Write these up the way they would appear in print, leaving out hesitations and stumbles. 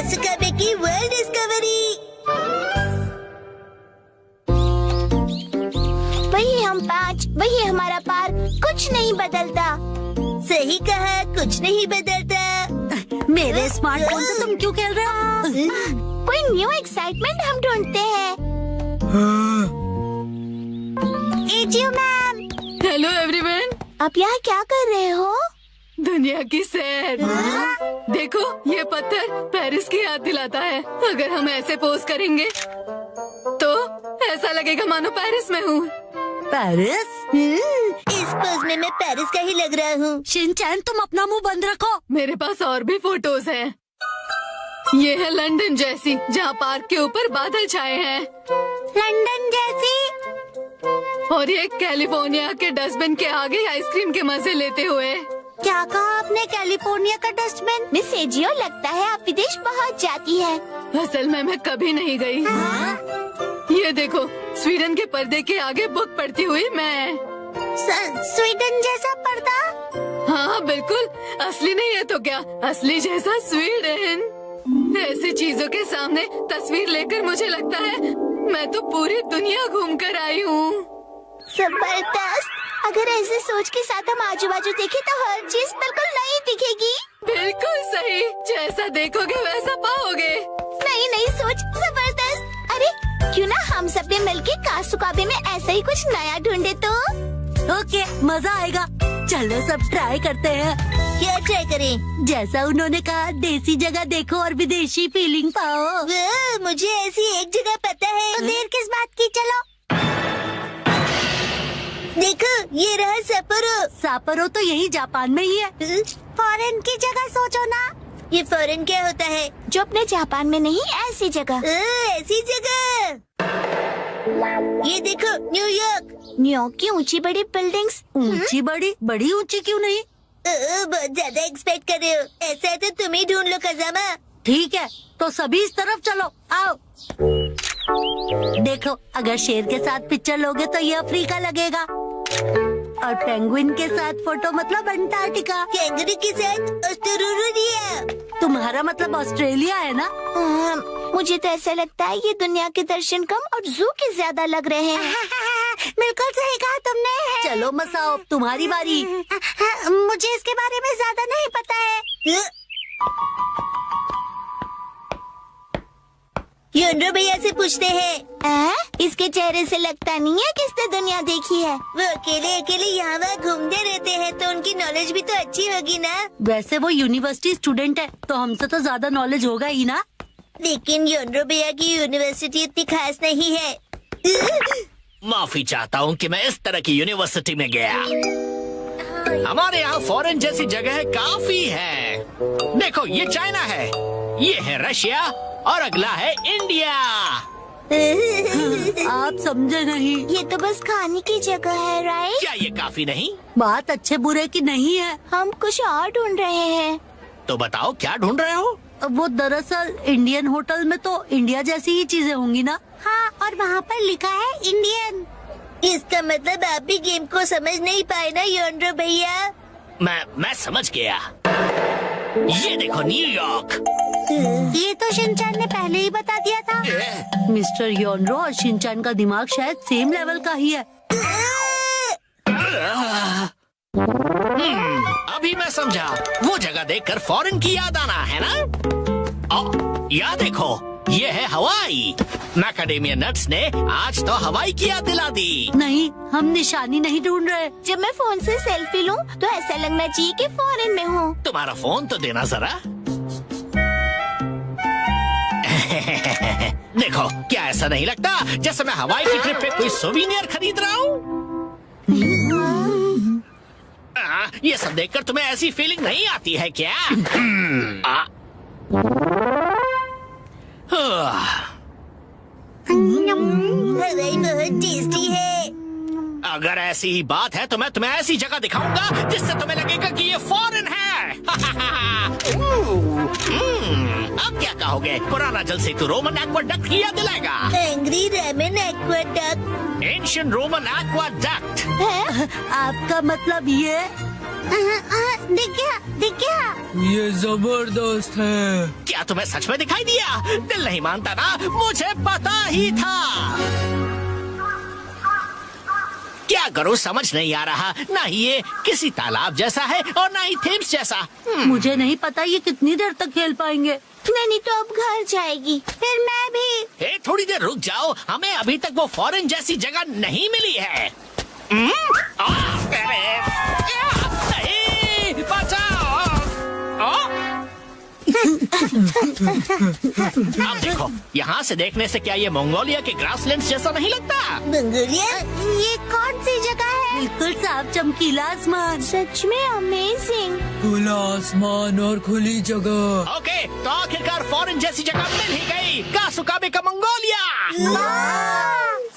कासुकाबे की world discovery. वही हम 5, वही हमारा पार, कुछ नहीं बदलता। सही कहा, कुछ नहीं बदलता। मेरे स्मार्टफोन से तुम क्यों खेल रहे हो? कोई न्यू एक्साइटमेंट हम ढूंढते हैं। AJIO ma'am, hello everyone. आप यहाँ क्या कर रहे हो? दुनिया की सैर। देखो ये पत्थर पेरिस की याद दिलाता है। अगर हम ऐसे पोज करेंगे तो ऐसा लगेगा मानो पेरिस में हूँ। पेरिस? इस पोज में मैं पेरिस का ही लग रहा हूँ। शिनचैन तुम अपना मुंह बंद रखो। मेरे पास और भी फोटोज हैं। ये है लंदन जैसी, जहाँ पार्क के ऊपर बादल छाए हैं। लंदन जैसी? और ये कैलिफोर्निया के डस्टबिन के आगे आइसक्रीम के मजे लेते हुए। क्या कहा आपने? कैलिफोर्निया का डस्टबिन? मिस एजियो, लगता है आप विदेश पहुँच जाती है। असल में मैं कभी नहीं गई। ये देखो, स्वीडन के पर्दे के आगे बुक पढ़ती हुई मैं। स्वीडन जैसा पर्दा? हाँ बिल्कुल, असली नहीं है तो क्या, असली जैसा स्वीडन। ऐसी चीजों के सामने तस्वीर लेकर मुझे लगता है मैं तो पूरी दुनिया घूम कर आई हूँ। जबरदस्त। अगर ऐसे सोच के साथ हम आजू बाजू देखें तो हर चीज बिल्कुल नई दिखेगी। बिल्कुल सही, जैसा देखोगे वैसा पाओगे। नई नई सोच, जबरदस्त। अरे क्यों ना हम सब भी मिलके कासुकाबे में ऐसा ही कुछ नया ढूंढे तो? ओके, मजा आएगा। चलो सब ट्राई करते हैं। क्या ट्राई करें? जैसा उन्होंने कहा, देसी जगह देखो और विदेशी फीलिंग पाओ। मुझे ऐसी एक जगह पता है। तो देर किस बात की, चलो। देखो, ये रहा सपोरो। सापरो तो यही जापान में ही है। फॉरेन की जगह सोचो ना। ये फॉरेन क्या होता है? जो अपने जापान में नहीं, ऐसी जगह। ऐसी जगह। ये देखो, न्यूयॉर्क। न्यूयॉर्क की ऊंची बड़ी बिल्डिंग्स। ऊंची बड़ी? बड़ी ऊंची क्यों नहीं? बहुत ज्यादा एक्सपेक्ट कर रहे हो। ऐसा है तो तुम ही ढूंढ लो खजामा। ठीक है, तो सभी इस तरफ चलो, आओ। देखो, अगर शेर के साथ पिक्चर लोगे तो ये अफ्रीका लगेगा, और पेंगुइन के साथ फोटो मतलब अंटार्कटिका। कैंगरू के साथ ऑस्ट्रेलिया। तुम्हारा मतलब ऑस्ट्रेलिया है ना? मुझे तो ऐसा लगता है ये दुनिया के दर्शन कम और जू के ज्यादा लग रहे हैं। बिल्कुल सही कहा तुमने। चलो मसाओ, तुम्हारी बारी। मुझे इसके बारे में ज्यादा नहीं पता है। योनरो भैया से पूछते हैं। इसके चेहरे से लगता नहीं है कि इसने दुनिया देखी है। वो अकेले अकेले यहाँ वहाँ घूमते रहते हैं, तो उनकी नॉलेज भी तो अच्छी होगी ना। वैसे वो यूनिवर्सिटी स्टूडेंट है, तो हमसे तो ज्यादा नॉलेज होगा ही ना। लेकिन योनरो भैया की यूनिवर्सिटी इतनी खास नहीं है। माफी चाहता हूँ कि मैं इस तरह की यूनिवर्सिटी में गया। हमारे यहाँ फॉरेन जैसी जगह काफी है। देखो, ये चाइना है, ये है रशिया, और अगला है इंडिया। आप समझे नहीं। ये तो बस खाने की जगह है, राइट? क्या ये काफी नहीं? बात अच्छे बुरे की नहीं है। हम कुछ और ढूंढ रहे हैं। तो बताओ क्या ढूंढ रहे हो? वो दरअसल इंडियन होटल में तो इंडिया जैसी ही चीजें होंगी ना। हाँ, और वहाँ पर लिखा है इंडियन। इसका मतलब आप भी गेम को समझ नहीं पाए ना योनरो भैया। मैं समझ गया। ये देखो, न्यूयॉर्क। ये तो शिनचैन ने पहले ही बता दिया था। मिस्टर योनरो और शिनचैन का दिमाग शायद सेम लेवल का ही है। अभी मैं समझा। वो जगह देखकर फॉरेन की याद आना है ना। या देखो, ये है हवाई। मैकाडेमिया नट्स ने आज तो हवाई की याद दिला दी। नहीं, हम निशानी नहीं ढूंढ रहे। जब मैं फोन से सेल्फी लूं तो ऐसा लगना चाहिए कि फॉरेन में हूँ। तुम्हारा फोन तो देना जरा। देखो, क्या ऐसा नहीं लगता जैसे मैं हवाई की ट्रिप पे कोई सोवीनियर खरीद रहा हूँ? ये सब देखकर तुम्हें ऐसी फीलिंग नहीं आती है क्या? हवाई बहुत टेस्टी है। अगर ऐसी ही बात है तो मैं तुम्हें ऐसी जगह दिखाऊंगा जिससे तुम्हें लगेगा कि ये फॉरेन है। अब क्या कहोगे? पुराना जल सेतु रोमन एक्वाडक्ट की याद दिलाएगा। Angry ramen aqueduct. Ancient Roman aqueduct. आपका मतलब ये? दिख गया। ये जबरदस्त है। क्या तुम्हें सच में दिखाई दिया? दिल नहीं मानता ना, मुझे पता ही था। क्या करूं समझ नहीं आ रहा। ना ही ये किसी तालाब जैसा है और ना ही थेम्स जैसा। मुझे नहीं पता ये कितनी देर तक खेल पाएंगे। नैनी तो अब घर जाएगी, फिर मैं भी। हे, थोड़ी देर रुक जाओ, हमें अभी तक वो फॉरेन जैसी जगह नहीं मिली है। नहीं, बचाओ। अब देखो, यहाँ से देखने से क्या ये मंगोलिया के ग्रासलैंड्स जैसा नहीं लगता? मंगोलिया? ये कौन सी जगह है? बिल्कुल साफ चमकीला आसमान। सच में अमेजिंग। खुला आसमान और खुली जगह। ओके, तो आखिरकार फॉरेन जैसी जगह मिल ही गई। कासुकाबे का मंगोलिया।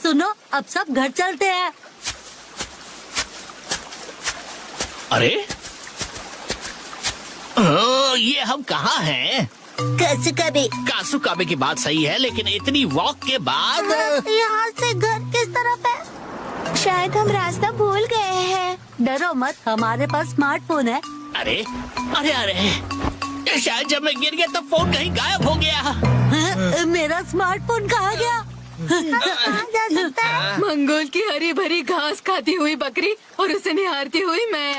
सुनो, अब सब घर चलते हैं। अरे ये हम कहाँ हैं? कासुकाबे। कासुकाबे की बात सही है, लेकिन इतनी वॉक के बाद यहाँ से घर किस तरफ है? शायद हम रास्ता भूल गए हैं। डरो मत, हमारे पास स्मार्टफोन है। अरे अरे अरे, शायद जब मैं गिर गया तब फोन कहीं गायब हो गया। हाँ, मेरा स्मार्टफोन कहाँ गया? कहाँ जा सकता है? मंगोल की हरी भरी घास खाती हुई बकरी और उसे निहारती हुई मैं।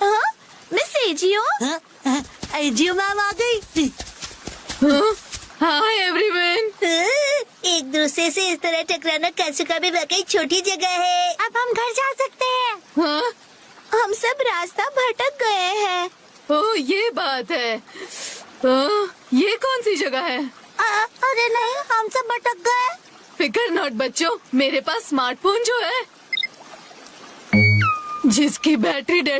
हाँ? Miss AJIO? एजियो मैम आ गई। Hi everyone. एक दूसरे से इस तरह टकराना कासुकाबे वाकई छोटी जगह है। अब हम घर जा सकते हैं। हाँ? हम सब रास्ता भटक गए हैं। ओह, ये बात है। ये कौन सी जगह है? अरे नहीं, हम सब भटक गए। फिकर नॉट बच्चों, मेरे पास स्मार्टफोन जो है जिसकी बैटरी डेड